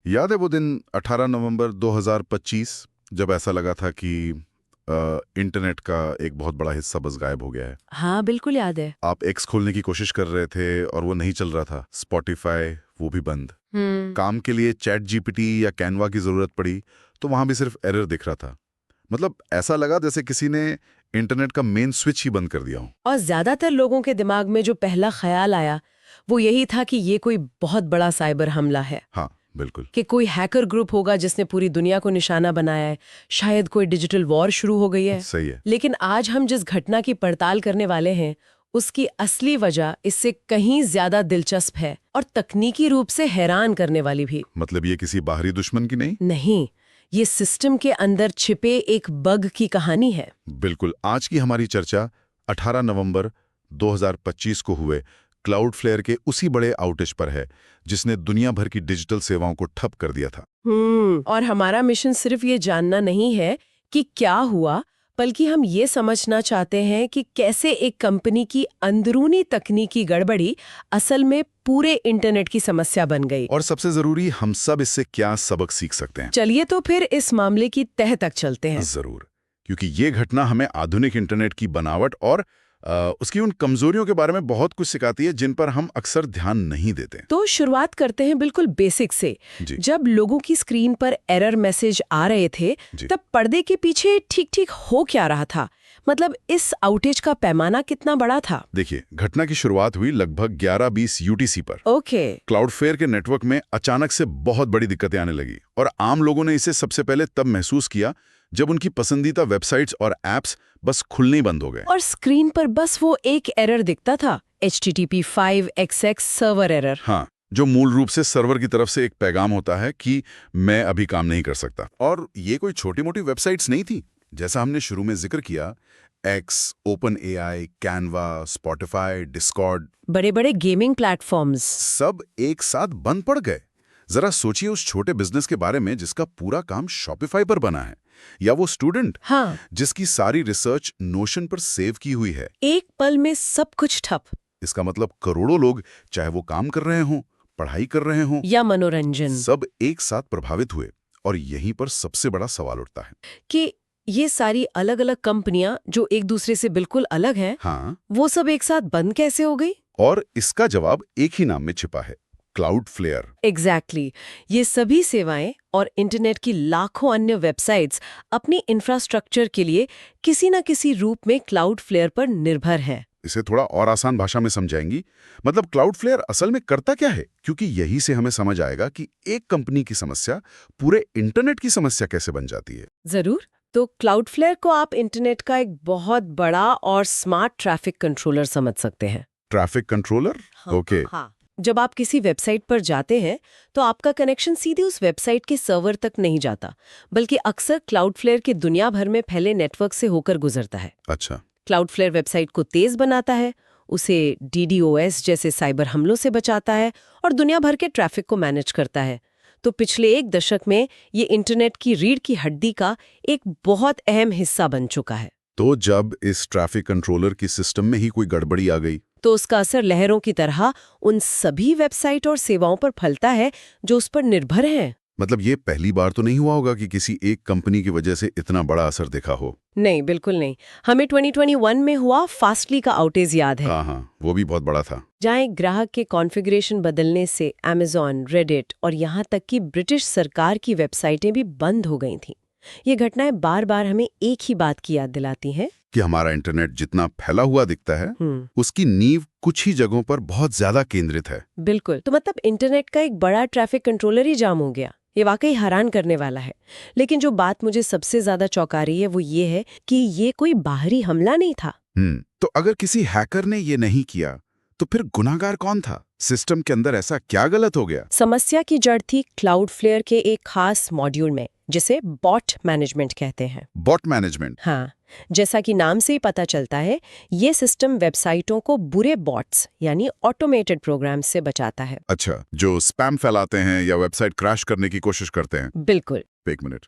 याद है वो दिन 18 नवंबर 2025 जब ऐसा लगा था कि इंटरनेट का एक बहुत बड़ा हिस्सा बस गायब हो गया है। हाँ बिल्कुल याद है। आप एक्स खोलने की कोशिश कर रहे थे और वो नहीं चल रहा था। स्पॉटिफाई वो भी बंद। काम के लिए चैट जीपीटी या कैनवा की जरूरत पड़ी तो वहां भी सिर्फ एरर दिख रहा था। मतलब ऐसा लगा जैसे किसी ने इंटरनेट का मेन स्विच ही बंद कर दिया हो। और ज्यादातर लोगों के दिमाग में जो पहला ख्याल आया वो यही था कि ये कोई बहुत बड़ा साइबर हमला है। हाँ बिल्कुल। कि कोई हैकर ग्रुप होगा जिसने पूरी दुनिया को निशाना बनाया है, शायद कोई डिजिटल वॉर शुरू हो गई है। सही है। लेकिन आज हम जिस घटना की पड़ताल करने वाले हैं उसकी असली वजह इससे कहीं ज्यादा दिलचस्प है और तकनीकी रूप से हैरान करने वाली भी। मतलब ये किसी बाहरी दुश्मन की नहीं, ये सिस्टम के अंदर छिपे एक बग की कहानी है। बिल्कुल। आज की हमारी चर्चा 18 नवंबर 2025 को हुए क्लाउडफ्लेयर के उसी बड़े आउटेज पर है जिसने दुनिया भर की डिजिटल सेवाओं को ठप कर दिया था। और हमारा मिशन सिर्फ ये जानना नहीं है कि क्या हुआ, बल्कि हम ये समझना चाहते हैं कि कैसे एक कंपनी की अंदरूनी तकनीकी गड़बड़ी असल में पूरे इंटरनेट की समस्या बन गई। और सबसे जरूरी, हम सब इससे क्या सबक सीख सकते हैं। चलिए तो फिर इस मामले की तह तक चलते हैं। जरूर, क्योंकि ये घटना हमें आधुनिक इंटरनेट की बनावट और उसकी उन कमजोरियों के बारे में बहुत कुछ सिखाती है जिन पर हम अक्सर ध्यान नहीं देते। तो शुरुआत करते हैं बिल्कुल बेसिक से। जब लोगों की स्क्रीन पर एरर मैसेज आ रहे थे तब पर्दे के पीछे ठीक ठीक हो क्या रहा था? मतलब इस आउटेज का पैमाना कितना बड़ा था? देखिए, घटना की शुरुआत हुई लगभग 11:20 यूटीसी पर। क्लाउडफ्लेयर के नेटवर्क में अचानक से बहुत बड़ी दिक्कतें आने लगी और आम लोगों ने इसे सबसे पहले तब महसूस किया जब उनकी पसंदीदा वेबसाइट्स और एप्स बस खुलने ही बंद हो गए। और स्क्रीन पर बस वो एक एरर दिखता था, HTTP 5XX सर्वर एरर। हाँ, जो मूल रूप से सर्वर की तरफ से एक पैगाम होता है कि मैं अभी काम नहीं कर सकता। और ये कोई छोटी मोटी वेबसाइट्स नहीं थी। जैसा हमने शुरू में जिक्र किया, x, OpenAI, Canva, Spotify, Discord, बड़े बड़े गेमिंग प्लेटफॉर्म्स सब एक साथ बंद पड़ गए। जरा सोचिए उस छोटे बिजनेस के बारे में जिसका पूरा काम शॉपिफाई पर बना है, या वो स्टूडेंट जिसकी सारी रिसर्च नोशन पर सेव की हुई है। एक पल में सब कुछ ठप। इसका मतलब करोड़ों लोग, चाहे वो काम कर रहे हों, पढ़ाई कर रहे हों या मनोरंजन, सब एक साथ प्रभावित हुए। और यहीं पर सबसे बड़ा सवाल उठता है कि ये सारी अलग अलग कंपनियां जो एक दूसरे से बिल्कुल अलग हैं, वो सब एक साथ बंद कैसे हो गई? और इसका जवाब एक ही नाम में छिपा है, क्लाउडफ्लेयर। एग्जैक्टली। ये सभी सेवाएं और इंटरनेट की लाखों अन्य वेबसाइट्स अपनी इंफ्रास्ट्रक्चर के लिए किसी न किसी रूप में क्लाउडफ्लेयर पर निर्भर हैं। इसे थोड़ा और आसान भाषा में समझाएंगी? मतलब क्लाउडफ्लेयर असल में करता क्या है? क्योंकि यही से हमें समझ आएगा कि एक कंपनी की समस्या पूरे इंटरनेट की समस्या कैसे बन जाती है। जरूर। तो क्लाउडफ्लेयर को आप इंटरनेट का एक बहुत बड़ा और स्मार्ट ट्रैफिक कंट्रोलर समझ सकते हैं। Traffic controller? ओके। जब आप किसी वेबसाइट पर जाते हैं तो आपका कनेक्शन सीधे उस वेबसाइट के सर्वर तक नहीं जाता, बल्कि अक्सर क्लाउडफ्लेयर के दुनिया भर में फैले नेटवर्क से होकर गुजरता है। अच्छा। क्लाउडफ्लेयर वेबसाइट को तेज बनाता है, उसे DDoS जैसे साइबर हमलों से बचाता है और दुनिया भर के ट्रैफिक को मैनेज करता है। तो पिछले एक दशक में ये इंटरनेट की रीढ़ की हड्डी का एक बहुत अहम हिस्सा बन चुका है। तो जब इस ट्रैफिक कंट्रोलर की सिस्टम में ही कोई गड़बड़ी आ गई तो उसका असर लहरों की तरह उन सभी वेबसाइट और सेवाओं पर फैलता है जो उस पर निर्भर हैं। मतलब ये पहली बार तो नहीं हुआ होगा कि किसी एक कंपनी की वजह से इतना बड़ा असर देखा हो? नहीं, बिल्कुल नहीं। हमें 2021 में हुआ फास्टली का आउटेज याद है। हाँ, वो भी बहुत बड़ा था। जहाँ एक ग्राहक के कॉन्फ़िगरेशन बदलने से Amazon, Reddit और यहाँ तक कि ब्रिटिश सरकार की वेबसाइटें भी बंद हो गई थीं। ये घटनाएं बार बार हमें एक ही बात की याद दिलाती हैं कि हमारा इंटरनेट जितना फैला हुआ दिखता है, उसकी नींव कुछ ही जगहों पर बहुत ज्यादा केंद्रित है। बिल्कुल। तो मतलब इंटरनेट का एक बड़ा ट्रैफिक कंट्रोलर ही जाम हो गया। ये वाकई हैरान करने वाला है। लेकिन जो बात मुझे सबसे ज्यादा चौंका रही है वो ये है कि ये कोई बाहरी हमला नहीं था। तो अगर किसी हैकर ने ये नहीं किया तो फिर गुनाहगार कौन था? सिस्टम के अंदर ऐसा क्या गलत हो गया? समस्या की जड़ थी क्लाउडफ्लेयर के एक खास मॉड्यूल में, जिसे बॉट मैनेजमेंट कहते हैं। Bot management? हाँ, जैसा कि नाम से ही पता चलता है, ये सिस्टम वेबसाइटों को बुरे बॉट्स यानी ऑटोमेटेड प्रोग्राम से बचाता है। अच्छा, जो स्पैम फैलाते हैं या वेबसाइट क्रैश करने की कोशिश करते हैं। बिल्कुल। एक मिनट,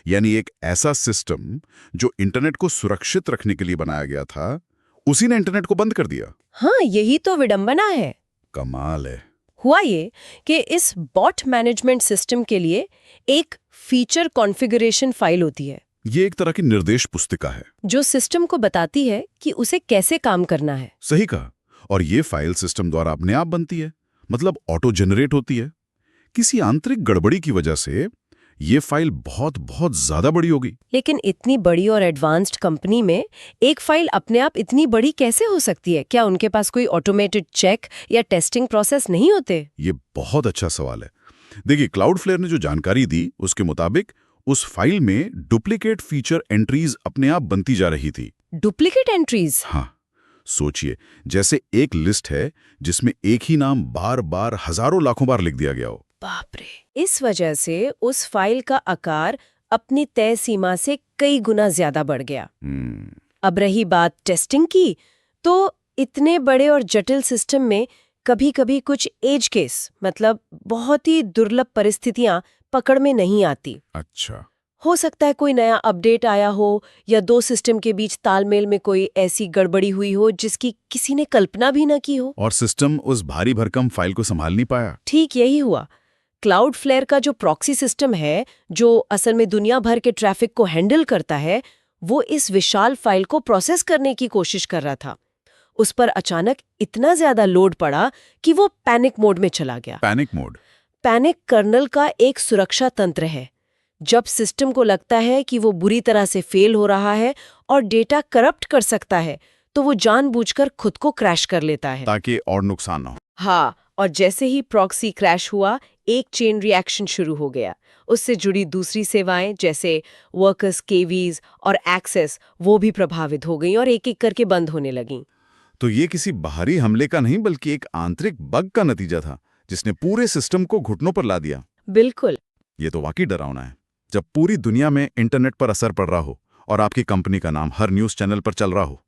यानी एक ऐसा सिस्टम जो इंटरनेट को सुरक्षित रखने के लिए बनाया गया था, उसी ने इंटरनेट को बंद कर दिया। हाँ, यही तो विडंबना है। कमाल है। हुआ ये कि इस बॉट मैनेजमेंट सिस्टम के लिए एक फीचर कॉन्फ़िगरेशन फाइल होती है ये एक तरह की निर्देश पुस्तिका है। जो सिस्टम को बताती है कि उसे कैसे काम करना है। सही कहा। और ये फाइल सिस्टम द्वारा अपने आप बनती है, मतलब ऑटो जनरेट होती है। किसी आंतरिक गड़बड़ी की वजह से ये फाइल बहुत बहुत ज्यादा बड़ी होगी। लेकिन इतनी बड़ी और एडवांस्ड कंपनी में एक फाइल अपने आप इतनी बड़ी कैसे हो सकती है? क्या उनके पास कोई ऑटोमेटेड चेक या टेस्टिंग प्रोसेस नहीं होते? ये बहुत अच्छा सवाल है। देखिए, क्लाउडफ्लेयर ने जो जानकारी दी उसके मुताबिक उस फाइल में डुप्लीकेट फीचर एंट्रीज अपने आप बनती जा रही थी। Duplicate entries? हाँ, सोचिए, जैसे एक लिस्ट है जिसमें एक ही नाम बार बार हजारों लाखों बार लिख दिया गया हो। बाप रे! इस वजह से उस फाइल का आकार अपनी तय सीमा से कई गुना ज्यादा बढ़ गया। अब रही बात टेस्टिंग की, तो इतने बड़े और जटिल सिस्टम में कभी-कभी कुछ एज केस, मतलब बहुत ही दुर्लभ परिस्थितियां पकड़ में नहीं आती। अच्छा। हो सकता है कोई नया अपडेट आया हो या दो सिस्टम के बीच तालमेल में कोई ऐसी गड़बड़ी हुई हो जिसकी किसी ने कल्पना भी न की हो। और सिस्टम उस भारी भरकम फाइल को संभाल नहीं पाया। ठीक यही हुआ। क्लाउडफ्लेयर का जो प्रॉक्सी सिस्टम है, जो असल में दुनिया भर के ट्रैफिक को हैंडल करता है, वो इस विशाल फाइल को प्रोसेस करने की कोशिश कर रहा था। उस पर अचानक इतना ज्यादा लोड पड़ा कि वो पैनिक मोड में चला गया। Panic mode? पैनिक कर्नल का एक सुरक्षा तंत्र है। जब सिस्टम को लगता है कि वो बुरी तरह से फेल हो रहा है और डेटा करप्ट कर सकता है, तो वो जानबूझकर खुद को क्रैश कर लेता है ताकि और नुकसान न हो। हाँ, और जैसे ही प्रॉक्सी क्रैश हुआ, एक चेन रिएक्शन शुरू हो गया। उससे जुड़ी दूसरी सेवाएं जैसे वर्कर्स केवीज और एक्सेस, वो भी प्रभावित हो गईं और एक-एक करके बंद होने लगीं। तो ये किसी बाहरी हमले का नहीं बल्कि एक आंतरिक बग का नतीजा था जिसने पूरे सिस्टम को घुटनों पर ला दिया। बिल्कुल। ये तो वाकई डरावना है। जब पूरी दुनिया में इंटरनेट पर असर पड़ रहा हो और आपकी कंपनी का नाम हर न्यूज़ चैनल पर चल रहा हो,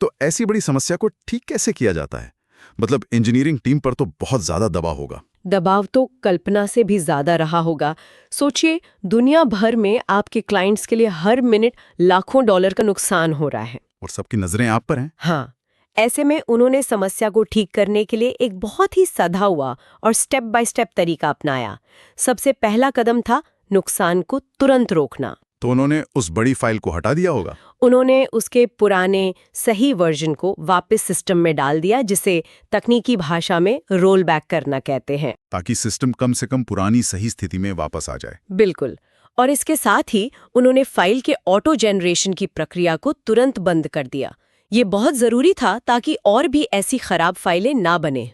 तो ऐसी बड़ी समस्या को ठीक कैसे किया जाता है? मतलब इंजीनियरिंग टीम पर तो बहुत ज्यादा दबाव होगा। दबाव तो कल्पना से भी ज्यादा रहा होगा। सोचिए, दुनिया भर में आपके क्लाइंट्स के लिए हर मिनट लाखों डॉलर का नुकसान हो रहा है और सबकी नजरें आप पर हैं। हाँ, ऐसे में उन्होंने समस्या को ठीक करने के लिए एक बहुत ही साधा हुआ और स्टेप बाय स्टेप तरीका अपनाया। सबसे पहला कदम था नुकसान को तुरंत रोकना। तो उन्होंने उस बड़ी फाइल को हटा दिया होगा। उन्होंने उसके पुराने सही वर्जन को वापस सिस्टम में डाल दिया, जिसे तकनीकी भाषा में रोल बैक करना कहते हैं, ताकि सिस्टम कम से कम पुरानी सही स्थिति में वापस आ जाए। बिल्कुल। और इसके साथ ही उन्होंने फाइल के ऑटो जनरेशन की प्रक्रिया को तुरंत बंद कर दिया। ये बहुत जरूरी था ताकि और भी ऐसी खराब फाइलें ना बने।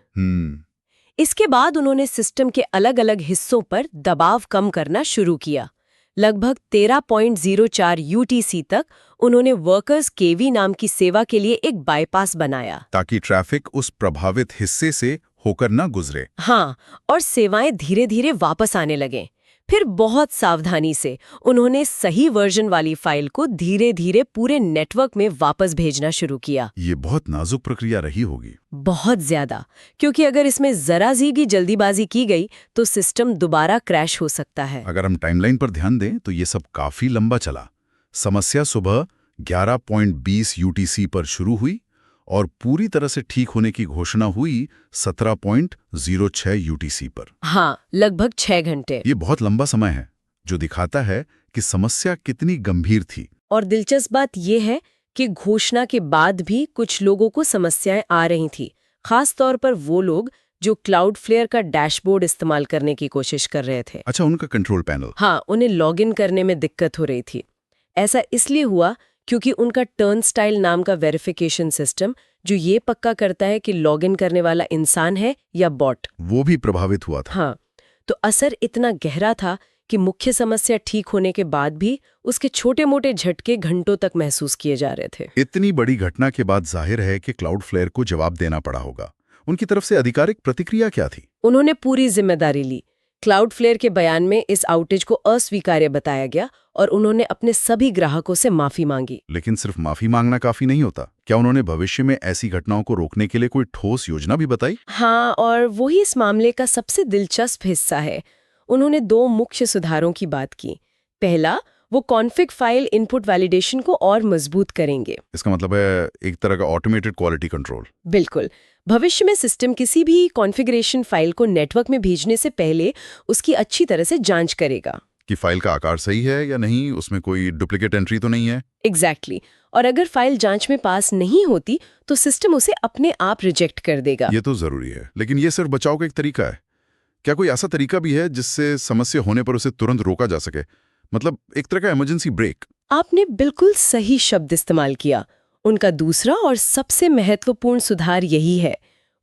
इसके बाद उन्होंने सिस्टम के अलग अलग हिस्सों पर दबाव कम करना शुरू किया। लगभग 13.04 UTC तक उन्होंने वर्कर्स केवी नाम की सेवा के लिए एक बाईपास बनाया, ताकि ट्रैफिक उस प्रभावित हिस्से से होकर ना गुजरे। हाँ, और सेवाएं धीरे धीरे वापस आने लगे। फिर बहुत सावधानी से उन्होंने सही वर्जन वाली फाइल को धीरे धीरे पूरे नेटवर्क में वापस भेजना शुरू किया। ये बहुत नाजुक प्रक्रिया रही होगी। बहुत ज्यादा, क्योंकि अगर इसमें जरा सी भी जल्दीबाजी की गई तो सिस्टम दोबारा क्रैश हो सकता है। अगर हम टाइमलाइन पर ध्यान दें तो ये सब काफी लंबा चला। समस्या सुबह 11.20 UTC पर शुरू हुई और पूरी तरह से ठीक होने की घोषणा हुई 17.06 UTC पर। हाँ, लगभग 6 घंटे। ये बहुत लंबा समय है, जो दिखाता है कि समस्या कितनी गंभीर थी। और दिलचस्प बात यह है कि घोषणा के बाद भी कुछ लोगों को समस्याएं आ रही थी, खास तौर पर वो लोग जो क्लाउडफ्लेयर का डैशबोर्ड इस्तेमाल करने की कोशिश कर रहे थे। अच्छा, उनका कंट्रोल पैनल। हाँ, उन्हें लॉगिन करने में दिक्कत हो रही थी। ऐसा इसलिए हुआ क्योंकि उनका टर्नस्टाइल नाम का वेरिफिकेशन सिस्टम, जो ये पक्का करता है कि लॉगिन करने वाला इंसान है या बॉट, वो भी प्रभावित हुआ था। हाँ, तो असर इतना गहरा था कि मुख्य समस्या ठीक होने के बाद भी उसके छोटे-मोटे झटके घंटों तक महसूस किए जा रहे थे। इतनी बड़ी घटना के बाद जाहिर है कि क्लाउडफ्लेयर को जवाब देना पड़ा होगा। उनकी तरफ से आधिकारिक प्रतिक्रिया क्या थी? उन्होंने पूरी जिम्मेदारी ली। क्लाउडफ्लेयर के बयान में इस आउटेज को अस्वीकार्य बताया गया और उन्होंने अपने सभी ग्राहकों से माफी मांगी। लेकिन सिर्फ माफी मांगना काफी नहीं होता। क्या उन्होंने भविष्य में ऐसी घटनाओं को रोकने के लिए कोई ठोस योजना भी बताई? हाँ, और वही इस मामले का सबसे दिलचस्प हिस्सा है। उन्होंने 2 मुख्य सुधारों की बात की। पहला, वो कॉन्फ़िग फाइल इनपुट वैलिडेशन को और मजबूत करेंगे। इसका मतलब है एक तरह का ऑटोमेटेड क्वालिटी कंट्रोल। बिल्कुल। भविष्य में सिस्टम किसी भी कॉन्फ़िगरेशन फाइल को नेटवर्क में भेजने से पहले उसकी अच्छी तरह से जांच करेगा कि फाइल का आकार सही है या नहीं, उसमें कोई डुप्लीकेट एंट्री तो नहीं है। एग्जैक्टली और अगर फाइल जांच में पास नहीं होती तो सिस्टम उसे अपने आप रिजेक्ट कर देगा। ये तो जरूरी है, लेकिन ये सिर्फ बचाव का एक तरीका है। क्या कोई ऐसा तरीका भी है जिससे समस्या होने पर उसे तुरंत रोका जा सके, मतलब एक तरह का इमरजेंसी ब्रेक? आपने बिल्कुल सही शब्द इस्तेमाल किया। उनका दूसरा और सबसे महत्वपूर्ण सुधार यही है,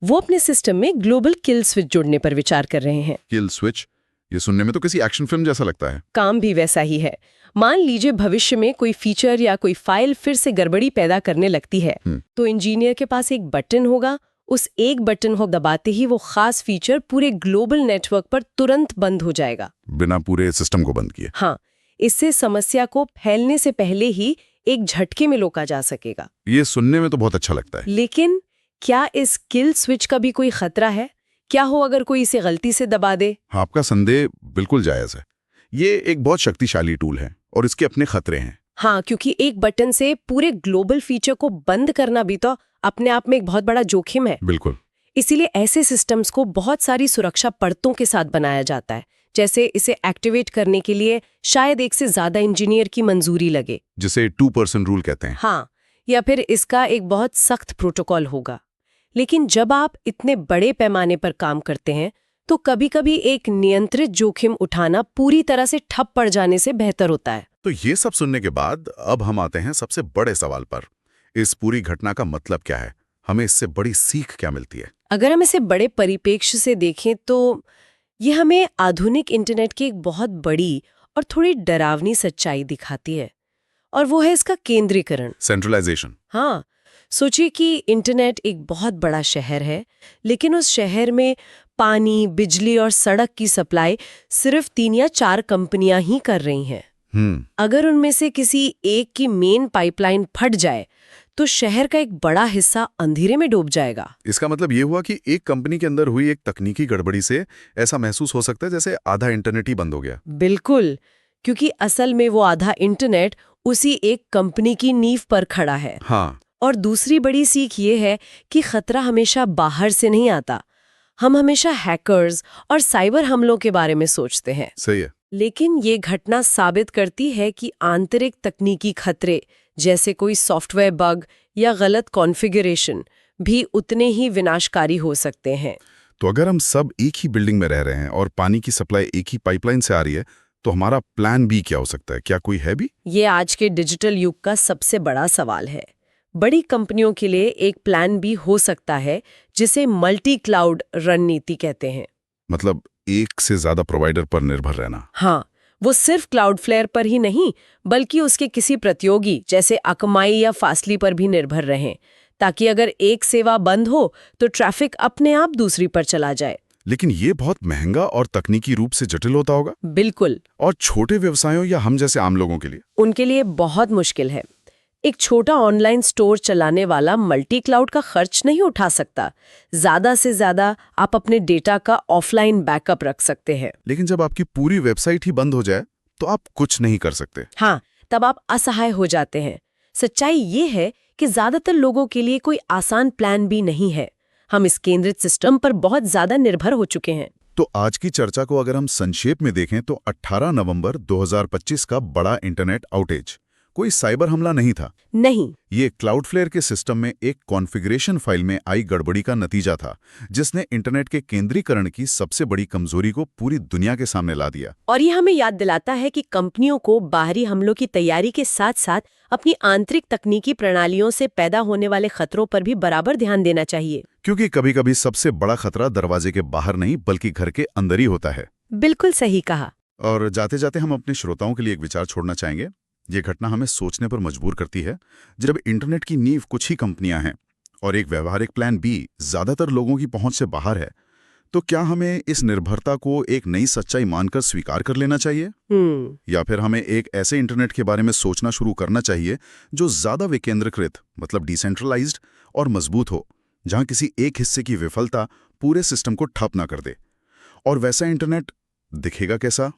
वो अपने सिस्टम में ग्लोबल किल स्विच जोड़ने पर विचार कर रहे हैं। Kill switch? ये सुनने में तो किसी एक्शन फिल्म जैसा लगता है। काम भी वैसा ही है। मान लीजिए भविष्य में कोई फीचर या कोई फाइल फिर से गड़बड़ी पैदा करने लगती है, तो इंजीनियर के पास एक बटन होगा, उस एक बटन को दबाते ही वो खास फीचर पूरे ग्लोबल नेटवर्क पर तुरंत बंद हो जाएगा, बिना पूरे सिस्टम को बंद किए। हाँ, इससे समस्या को फैलने से पहले ही एक झटके में रोका जा सकेगा। ये सुनने में तो बहुत अच्छा लगता है। लेकिन क्या इस किल स्विच का भी कोई खतरा है? क्या हो अगर कोई इसे गलती से दबा दे? आपका संदेह बिल्कुल जायज है। ये एक बहुत शक्तिशाली टूल है और इसके अपने खतरे हैं। हाँ, क्योंकि एक बटन से पूरे ग्लोबल फीचर को बंद करना भी तो अपने आप में एक बहुत बड़ा जोखिम है। बिल्कुल। इसीलिए ऐसे सिस्टम्स को बहुत सारी सुरक्षा परतों के साथ बनाया जाता है। जैसे इसे एक्टिवेट करने के लिए शायद एक से ज्यादा इंजीनियर की मंजूरी लगे, जिसे 2% रूल कहते हैं। हाँ, या फिर इसका एक बहुत सख्त प्रोटोकॉल होगा। लेकिन जब आप इतने बड़े पैमाने पर काम करते हैं तो कभी-कभी एक नियंत्रित जोखिम उठाना पूरी तरह से ठप पड़ जाने से बेहतर होता है। तो ये सब सुनने के बाद अब हम आते हैं सबसे बड़े सवाल पर। इस पूरी घटना का मतलब क्या है? हमें इससे बड़ी सीख क्या मिलती है? अगर हम इसे बड़े परिप्रेक्ष्य से देखें तो ये हमें आधुनिक इंटरनेट की एक बहुत बड़ी और थोड़ी डरावनी सच्चाई दिखाती है, और वो है इसका केंद्रीकरण, सेंट्रलाइजेशन। हाँ, सोचिए कि इंटरनेट एक बहुत बड़ा शहर है, लेकिन उस शहर में पानी, बिजली और सड़क की सप्लाई सिर्फ 3 या 4 कंपनियां ही कर रही हैं। अगर उनमें से किसी एक की मेन पाइपलाइन फट जाए तो शहर का एक बड़ा हिस्सा अंधेरे में डूब जाएगा। इसका मतलब ये हुआ कि एक कंपनी के अंदर हुई एक तकनीकी गड़बड़ी से ऐसा महसूस हो सकता है जैसे आधा इंटरनेट ही बंद हो गया। बिल्कुल, क्योंकि असल में वो आधा इंटरनेट उसी एक कंपनी की नींव पर खड़ा है। हाँ। और दूसरी बड़ी सीख ये है कि खतरा हमेशा बाहर से नहीं आता। हम हमेशा हैकर्स और साइबर हमलों के बारे में सोचते हैं। सही है। लेकिन ये घटना साबित करती है कि आंतरिक तकनीकी खतरे जैसे कोई सॉफ्टवेयर बग या गलत कॉन्फ़िगरेशन भी उतने ही विनाशकारी हो सकते हैं। तो अगर हम सब एक ही बिल्डिंग में रह रहे हैं और पानी की सप्लाई एक ही पाइपलाइन से आ रही है, तो हमारा प्लान बी क्या हो सकता है? क्या कोई है भी? ये आज के डिजिटल युग का सबसे बड़ा सवाल है। बड़ी कंपनियों के लिए एक प्लान बी हो सकता है, जिसे मल्टी क्लाउड रणनीति कहते हैं। मतलब एक से ज्यादा प्रोवाइडर पर निर्भर रहना। हाँ, वो सिर्फ क्लाउडफ्लेयर पर ही नहीं, बल्कि उसके किसी प्रतियोगी जैसे अकमाई या फासली पर भी निर्भर रहें, ताकि अगर एक सेवा बंद हो तो ट्रैफिक अपने आप दूसरी पर चला जाए। लेकिन ये बहुत महंगा और तकनीकी रूप से जटिल होता होगा। बिल्कुल। और छोटे व्यवसायों या हम जैसे आम लोगों के लिए? उनके लिए बहुत मुश्किल है। एक छोटा ऑनलाइन स्टोर चलाने वाला मल्टी क्लाउड का खर्च नहीं उठा सकता। ज्यादा से ज्यादा आप अपने डेटा का ऑफलाइन बैकअप रख सकते हैं। लेकिन जब आपकी पूरी वेबसाइट ही बंद हो जाए तो आप कुछ नहीं कर सकते। हाँ, तब आप असहाय हो जाते हैं। सच्चाई ये है कि ज्यादातर लोगों के लिए कोई आसान प्लान भी नहीं है। हम इस केंद्रित सिस्टम पर बहुत ज्यादा निर्भर हो चुके हैं। तो आज की चर्चा को अगर हम संक्षेप में देखें तो 18 नवंबर 2025 का बड़ा इंटरनेट आउटेज कोई साइबर हमला नहीं था। नहीं, ये क्लाउडफ्लेयर के सिस्टम में एक कॉन्फ़िगरेशन फाइल में आई गड़बड़ी का नतीजा था, जिसने इंटरनेट के केंद्रीकरण की सबसे बड़ी कमजोरी को पूरी दुनिया के सामने ला दिया। और ये हमें याद दिलाता है कि कंपनियों को बाहरी हमलों की तैयारी के साथ साथ अपनी आंतरिक तकनीकी प्रणालियों से पैदा होने वाले खतरों पर भी बराबर ध्यान देना चाहिए। क्योंकि कभी-कभी सबसे बड़ा खतरा दरवाजे के बाहर नहीं बल्कि घर के अंदर ही होता है। बिल्कुल सही कहा। और जाते जाते हम अपने श्रोताओं के लिए एक विचार छोड़ना चाहेंगे। ये घटना हमें सोचने पर मजबूर करती है। जब इंटरनेट की नींव कुछ ही कंपनियां हैं और एक व्यवहारिक प्लान बी ज्यादातर लोगों की पहुंच से बाहर है, तो क्या हमें इस निर्भरता को एक नई सच्चाई मानकर स्वीकार कर लेना चाहिए? या फिर हमें एक ऐसे इंटरनेट के बारे में सोचना शुरू करना चाहिए जो ज्यादा विकेंद्रीकृत, मतलब डिसेंट्रलाइज्ड और मजबूत हो, जहां किसी एक हिस्से की विफलता पूरे सिस्टम को ठप ना कर दे? और वैसा इंटरनेट दिखेगा कैसा